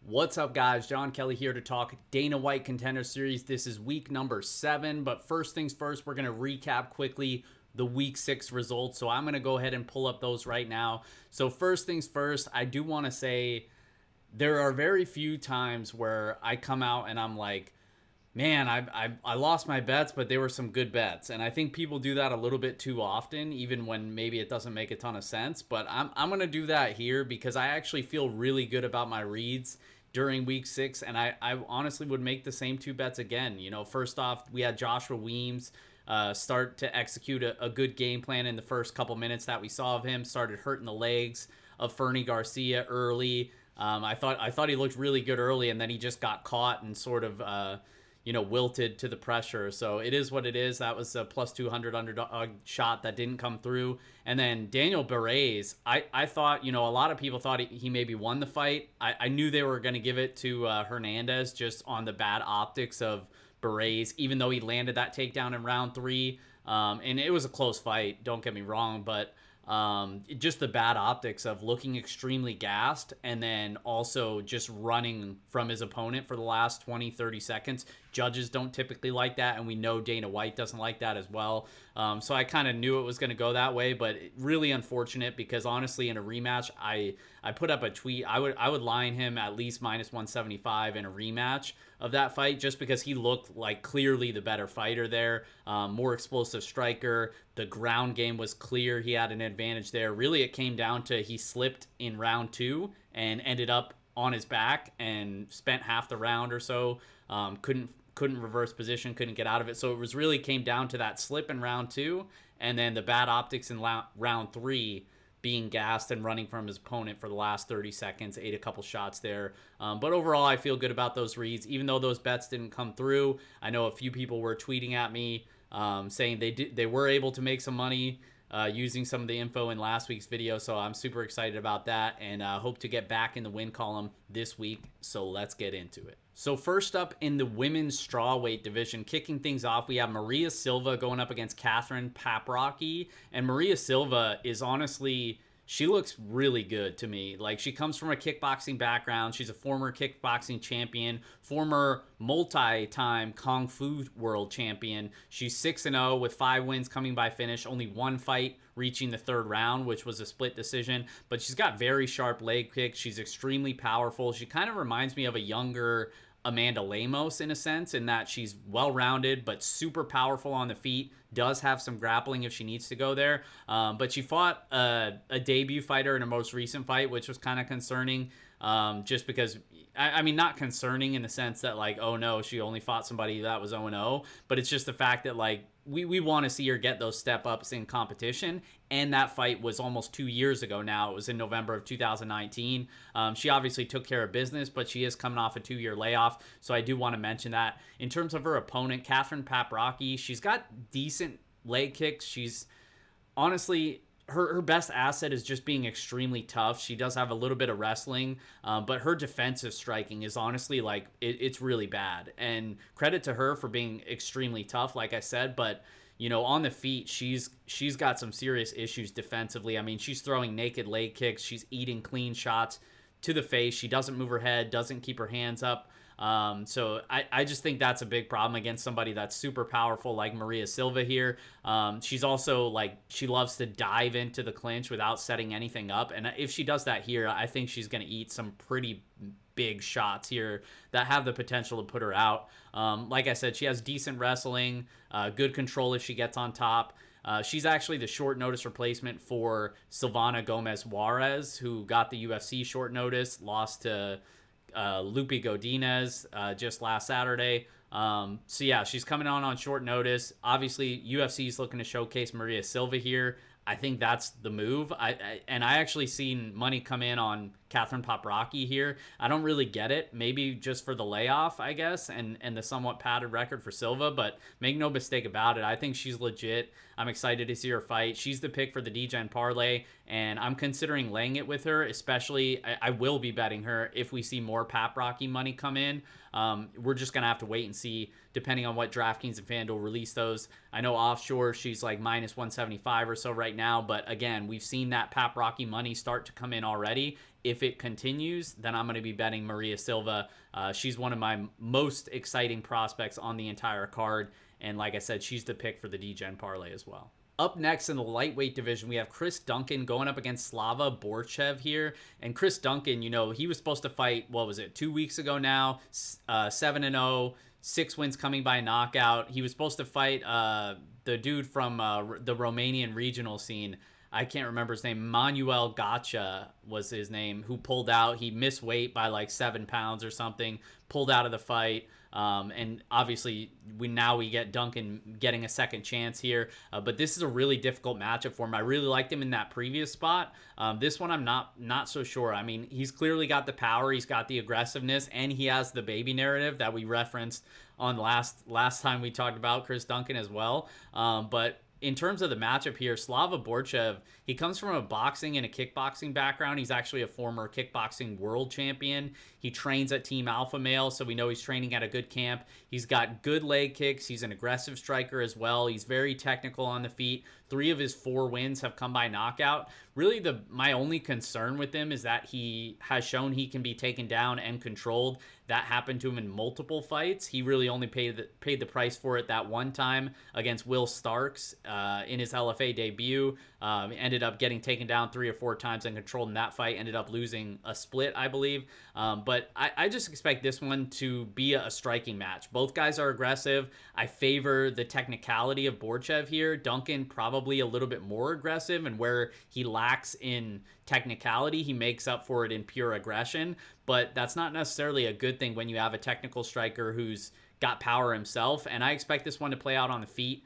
What's up, guys? John Kelly here to talk Dana White Contender Series. This is week number 7, but first things first, we're going to recap quickly the week 6 results. So I'm going to go ahead and pull up those right now. So first things first, I do want to say there are very few times where I come out and I'm like, man, I lost my bets, but they were some good bets. And I think people do that a little bit too often, even when maybe it doesn't make a ton of sense. But I'm going to do that here because I actually feel really good about my reads during week 6, and I honestly would make the same 2 bets again. You know, first off, we had Joshua Weems start to execute a good game plan in the first couple minutes that we saw of him. Started hurting the legs of Fernie Garcia early. I thought he looked really good early, and then he just got caught and sort of wilted to the pressure. So it is what it is. That was a plus 200 underdog shot that didn't come through. And then Daniel Berets, I thought, a lot of people thought he maybe won the fight. I knew they were going to give it to Hernandez just on the bad optics of Berets, even though he landed that takedown in round 3. And it was a close fight, don't get me wrong, but just the bad optics of looking extremely gassed and then also just running from his opponent for the last 20-30 seconds. Judges don't typically like that, and we know Dana White doesn't like that as well. So I kind of knew it was going to go that way, but really unfortunate because honestly in a rematch, I put up a tweet. I would line him at least minus 175 in a rematch of that fight just because he looked like clearly the better fighter there, more explosive striker. The ground game was clear. He had an advantage there. Really, it came down to he slipped in round 2 and ended up on his back and spent half the round or so. Couldn't reverse position, couldn't get out of it. So it was really came down to that slip in round 2 and then the bad optics in round 3, being gassed and running from his opponent for the last 30 seconds, ate a couple shots there. But overall, I feel good about those reads, even though those bets didn't come through. I know a few people were tweeting at me saying they were able to make some money using some of the info in last week's video. So I'm super excited about that and hope to get back in the win column this week. So let's get into it. So first up in the women's strawweight division, kicking things off, we have Maria Silva going up against Kathryn Paprocki. And Maria Silva is honestly, she looks really good to me. Like, she comes from a kickboxing background. She's a former kickboxing champion, former multi-time Kung Fu world champion. She's 6-0 with 5 wins coming by finish, only 1 fight reaching the 3rd round, which was a split decision. But she's got very sharp leg kicks. She's extremely powerful. She kind of reminds me of a younger Amanda Lemos in a sense, in that she's well-rounded but super powerful on the feet, does have some grappling if she needs to go there. But she fought a debut fighter in her most recent fight, which was kind of concerning, just because, I mean, not concerning in the sense that, like, oh no, she only fought somebody that was 0-0, but it's just the fact that, like, we want to see her get those step-ups in competition, and that fight was almost 2 years ago now. It was in November of 2019. She obviously took care of business, but she is coming off a 2-year layoff, so I do want to mention that. In terms of her opponent, Kathryn Paprocki, she's got decent leg kicks. She's honestly, her best asset is just being extremely tough. She does have a little bit of wrestling, but her defensive striking is honestly, like, it's really bad. And credit to her for being extremely tough, like I said, but on the feet, she's got some serious issues defensively. I mean, she's throwing naked leg kicks. She's eating clean shots to the face. She doesn't move her head, doesn't keep her hands up. So I just think that's a big problem against somebody that's super powerful like Maria Silva here. She's also, like, she loves to dive into the clinch without setting anything up. And if she does that here, I think she's going to eat some pretty big shots here that have the potential to put her out. Like I said, she has decent wrestling, good control if she gets on top. She's actually the short notice replacement for Silvana Gomez Juarez, who got the UFC short notice, lost to Lupi Godinez just last Saturday. So yeah, she's coming on short notice. Obviously, UFC is looking to showcase Maria Silva here. I think that's the move. I actually seen money come in on Kathryn Paprocki here. I don't really get it. Maybe just for the layoff, I guess, and the somewhat padded record for Silva. But make no mistake about it, I think she's legit. I'm excited to see her fight. She's the pick for the Degen Parlay, and I'm considering laying it with her. Especially, I will be betting her if we see more Paprocki money come in. We're just gonna have to wait and see, depending on what DraftKings and FanDuel release those. I know offshore she's like minus 175 or so right now, but again, we've seen that Paprocki money start to come in already, if it continues, then I'm going to be betting Maria Silva. She's one of my most exciting prospects on the entire card. And like I said, she's the pick for the Degen Parlay as well. Up next in the lightweight division, we have Chris Duncan going up against Slava Borshchev here. And Chris Duncan, he was supposed to fight, 2 weeks ago now, 7-0, 6 wins coming by knockout. He was supposed to fight the dude from the Romanian regional scene. I can't remember his name. Manuel Gotcha was his name, who pulled out. He missed weight by like 7 pounds or something, pulled out of the fight. And obviously, we get Duncan getting a second chance here. But this is a really difficult matchup for him. I really liked him in that previous spot. This one, I'm not so sure. I mean, he's clearly got the power. He's got the aggressiveness. And he has the baby narrative that we referenced on last time we talked about Chris Duncan as well. But in terms of the matchup here, Slava Borshchev, he comes from a boxing and a kickboxing background. He's actually a former kickboxing world champion. He trains at Team Alpha Male, so we know he's training at a good camp. He's got good leg kicks. He's an aggressive striker as well. He's very technical on the feet. 3 of his 4 wins have come by knockout. Really, my only concern with him is that he has shown he can be taken down and controlled. That happened to him in multiple fights. He really only paid the price for it that one time against Will Starks in his LFA debut. Ended up getting taken down 3 or 4 times and controlled in that fight. Ended up losing a split, I believe. But I just expect this one to be a striking match. Both guys are aggressive. I favor the technicality of Borshchev here. Duncan probably a little bit more aggressive, and where he lacks in technicality, he makes up for it in pure aggression. But that's not necessarily a good thing when you have a technical striker who's got power himself. And I expect this one to play out on the feet.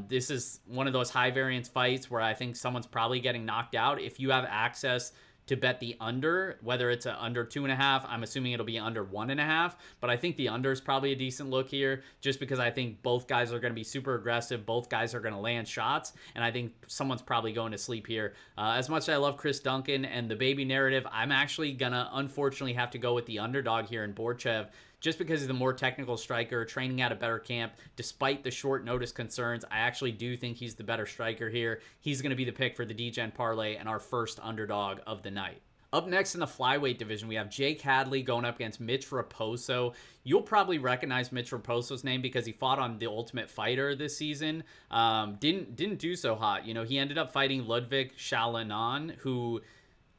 This is one of those high variance fights where I think someone's probably getting knocked out. If you have access to bet the under, whether it's a under 2.5, I'm assuming it'll be under 1.5, but I think the under is probably a decent look here, just because I think both guys are going to be super aggressive. Both guys are going to land shots, and I think someone's probably going to sleep here. As much as I love Chris Duncan and the baby narrative, I'm actually going to unfortunately have to go with the underdog here in Borshchev, just because he's the more technical striker, training at a better camp. Despite the short notice concerns, I actually do think he's the better striker here. He's going to be the pick for the Degen Parlay and our first underdog of the night. Up next in the flyweight division, we have Jake Hadley going up against Mitch Raposo. You'll probably recognize Mitch Raposo's name because he fought on The Ultimate Fighter this season. Didn't do so hot. He ended up fighting Ludwig Chalanon, who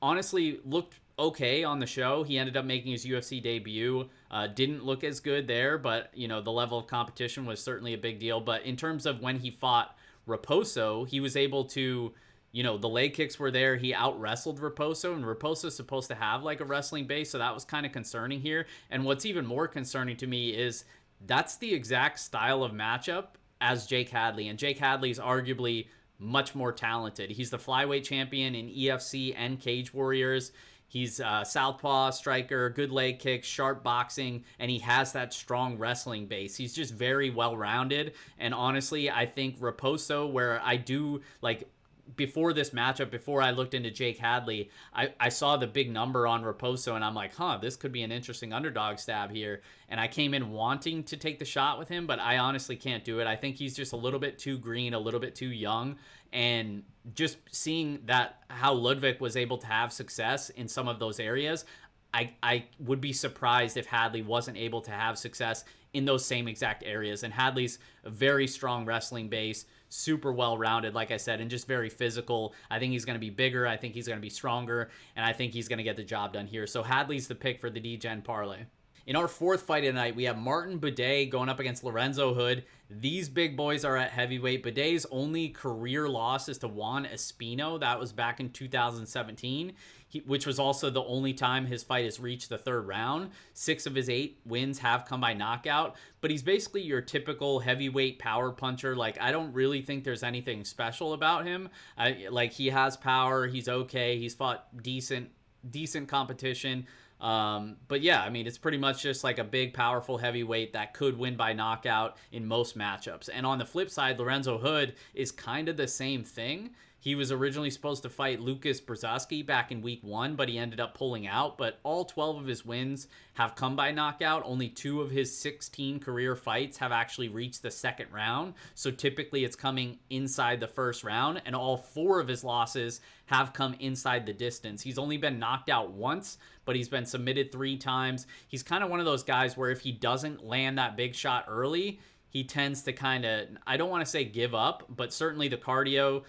honestly looked okay on the show. He ended up making his UFC debut. Didn't look as good there, but the level of competition was certainly a big deal. But in terms of when he fought Raposo, he was able to, the leg kicks were there. He out-wrestled Raposo, and Raposo's supposed to have like a wrestling base, so that was kind of concerning here. And what's even more concerning to me is that's the exact style of matchup as Jake Hadley, and Jake Hadley's arguably much more talented. He's the flyweight champion in EFC and Cage Warriors. He's a southpaw striker, good leg kicks, sharp boxing, and he has that strong wrestling base. He's just very well-rounded, and honestly, I think Raposo, where I do, before this matchup, before I looked into Jake Hadley, I saw the big number on Raposo, and I'm like, this could be an interesting underdog stab here. And I came in wanting to take the shot with him, but I honestly can't do it. I think he's just a little bit too green, a little bit too young. And just seeing that how Ludwig was able to have success in some of those areas, I would be surprised if Hadley wasn't able to have success in those same exact areas. And Hadley's a very strong wrestling base, super well-rounded, like I said, and just very physical. I think he's going to be bigger. I think he's going to be stronger, and I think he's going to get the job done here. So Hadley's the pick for the Degen Parlay. In our fourth fight of the night, we have Martin Buday going up against Lorenzo Hood. These big boys are at heavyweight. Buday's only career loss is to Juan Espino. That was back in 2017, which was also the only time his fight has reached the 3rd round. 6 of his 8 wins have come by knockout, but he's basically your typical heavyweight power puncher. I don't really think there's anything special about him. He has power. He's okay. He's fought decent competition. But yeah, I mean, it's pretty much just like a big, powerful heavyweight that could win by knockout in most matchups. And on the flip side, Lorenzo Hood is kind of the same thing. He was originally supposed to fight Lucas Brzezinski back in week 1, but he ended up pulling out. But all 12 of his wins have come by knockout. Only 2 of his 16 career fights have actually reached the second round. So typically it's coming inside the first round, and all 4 of his losses have come inside the distance. He's only been knocked out once, but he's been submitted 3 times. He's kind of one of those guys where if he doesn't land that big shot early, he tends to kind of, I don't want to say give up, but certainly the cardio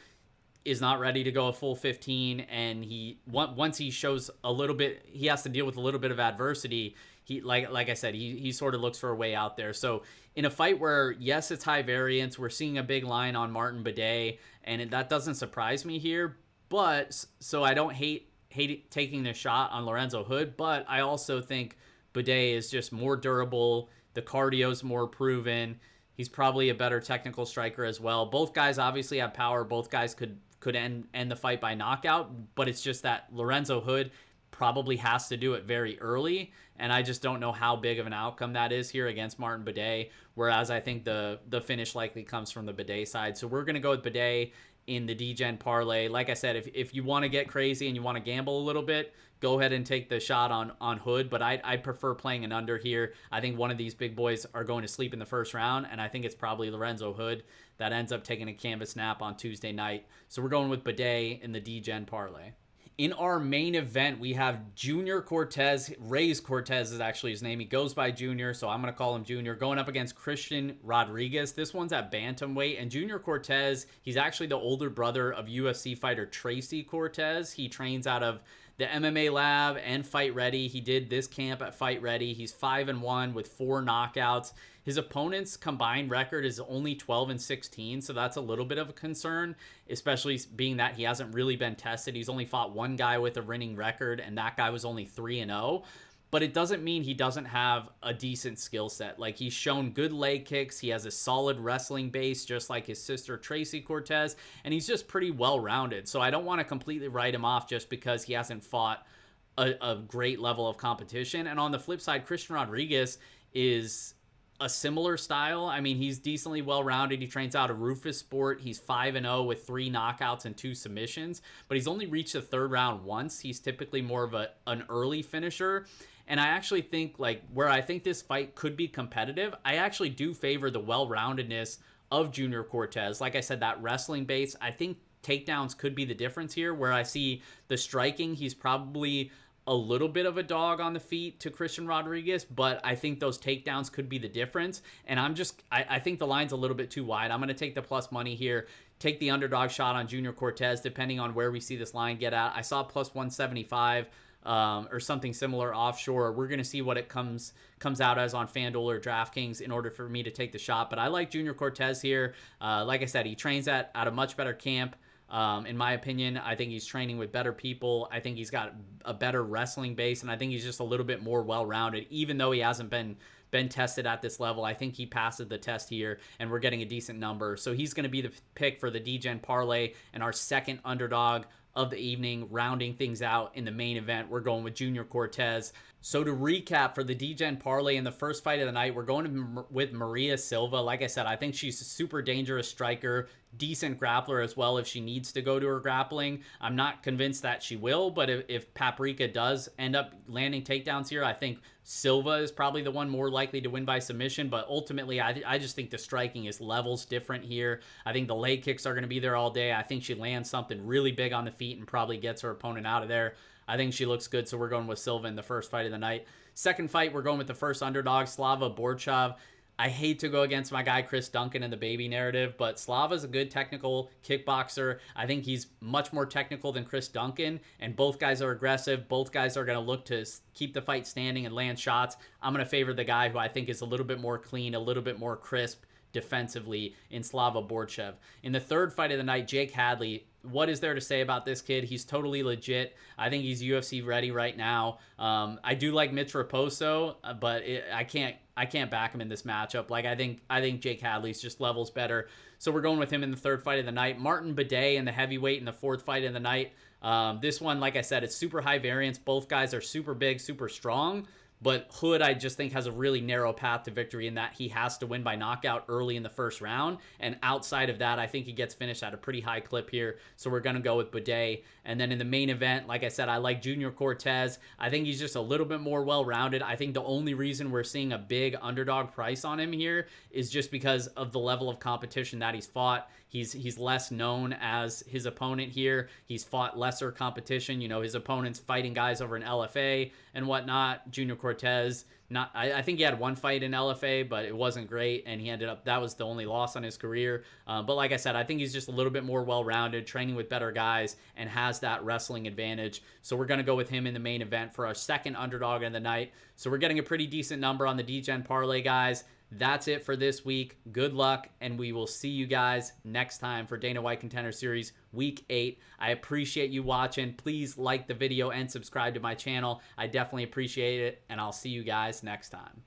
is not ready to go a full 15, and once he shows a little bit, he has to deal with a little bit of adversity. He like I said, he sort of looks for a way out there. So in a fight where, yes, it's high variance, we're seeing a big line on Martin Buday, and that doesn't surprise me here. But so I don't hate taking the shot on Lorenzo Hood, but I also think Buday is just more durable. The cardio's more proven. He's probably a better technical striker as well. Both guys obviously have power. Both guys could end the fight by knockout, but it's just that Lorenzo Hood probably has to do it very early, and I just don't know how big of an outcome that is here against Martin Buday, whereas I think the finish likely comes from the Buday side. So we're going to go with Buday in the Degen Parlay. Like I said, if you want to get crazy and you want to gamble a little bit, go ahead and take the shot on Hood, but I prefer playing an under here. I think one of these big boys are going to sleep in the first round, and I think it's probably Lorenzo Hood that ends up taking a canvas nap on Tuesday night. So we're going with Buday in the Degen Parlay. In our main event, we have Junior Cortez. Reyes Cortez is actually his name. He goes by Junior, so I'm going to call him Junior. Going up against Christian Rodriguez. This one's at bantamweight. And Junior Cortez, he's actually the older brother of UFC fighter Tracy Cortez. He trains out of the MMA Lab and Fight Ready. He did this camp at Fight Ready. He's 5-1 with 4 knockouts. His opponent's combined record is only 12-16, so that's a little bit of a concern, especially being that he hasn't really been tested. He's only fought one guy with a winning record, and that guy was only 3-0. But it doesn't mean he doesn't have a decent skill set. Like, he's shown good leg kicks. He has a solid wrestling base, just like his sister Tracy Cortez, and he's just pretty well-rounded. So I don't want to completely write him off just because he hasn't fought a great level of competition. And on the flip side, Christian Rodriguez is a similar style. I mean, he's decently well-rounded. He trains out of Rufus Sport. He's 5-0 with 3 knockouts and 2 submissions, but he's only reached the 3rd round once. He's typically more of an early finisher. And I actually think, like, where I think this fight could be competitive, I actually do favor the well-roundedness of Junior Cortez. Like I said, that wrestling base, I think takedowns could be the difference here. Where I see the striking, he's probably a little bit of a dog on the feet to Christian Rodriguez, but I think those takedowns could be the difference. And I think the line's a little bit too wide. I'm going to take the plus money here, take the underdog shot on Junior Cortez, depending on where we see this line get at. I saw plus 175 or something similar offshore. We're going to see what it comes out as on FanDuel or DraftKings in order for me to take the shot. But I like Junior Cortez here. Like I said, he trains at a much better camp. In my opinion, I think he's training with better people. I think he's got a better wrestling base, and I think he's just a little bit more well-rounded, even though he hasn't been tested at this level. I think he passes the test here, and we're getting a decent number. So he's going to be the pick for the Degen Parlay and our second underdog of the evening. Rounding things out in the main event, we're going with Junior Cortez. So to recap for the Degen Parlay in the first fight of the night, we're going with Maria Silva. Like I said, I think she's a super dangerous striker, decent grappler as well if she needs to go to her grappling. I'm not convinced that she will, but if Paprocki does end up landing takedowns here, I think Silva is probably the one more likely to win by submission. But ultimately, I just think the striking is levels different here. I think the leg kicks are going to be there all day. I think she lands something really big on the feet and probably gets her opponent out of there. I think she looks good, so we're going with Silva in the first fight of the night. Second fight, we're going with the first underdog, Slava Borshchev. I hate to go against my guy Chris Duncan in the baby narrative, but Slava's a good technical kickboxer. I think he's much more technical than Chris Duncan, and both guys are aggressive. Both guys are going to look to keep the fight standing and land shots. I'm going to favor the guy who I think is a little bit more clean, a little bit more crisp defensively in Slava Borshchev. In the third fight of the night, Jake Hadley. What is there to say about this kid? He's totally legit. I think he's UFC ready right now. I do like Mitch Raposo, but I can't back him in this matchup. Like I think Jake Hadley's just levels better. So we're going with him in the third fight of the night. Martin Buday in the heavyweight in the fourth fight of the night. This one, like I said, it's super high variance. Both guys are super big, super strong. But Hood, I just think, has a really narrow path to victory in that he has to win by knockout early in the first round. And outside of that, I think he gets finished at a pretty high clip here. So we're going to go with Buday. And then in the main event, like I said, I like Junior Cortez. I think he's just a little bit more well-rounded. I think the only reason we're seeing a big underdog price on him here is just because of the level of competition that he's fought. He's less known as his opponent here. He's fought lesser competition. You know, his opponent's fighting guys over in LFA and whatnot. Junior Cortez, I think he had one fight in LFA, but it wasn't great, and he ended up, that was the only loss on his career. But like I said, I think he's just a little bit more well-rounded, training with better guys, and has that wrestling advantage. So we're going to go with him in the main event for our second underdog of the night. So we're getting a pretty decent number on the Degen Parlay, guys. That's it for this week. Good luck, and we will see you guys next time for Dana White Contender Series Week 8. I appreciate you watching. Please like the video and subscribe to my channel. I definitely appreciate it, and I'll see you guys next time.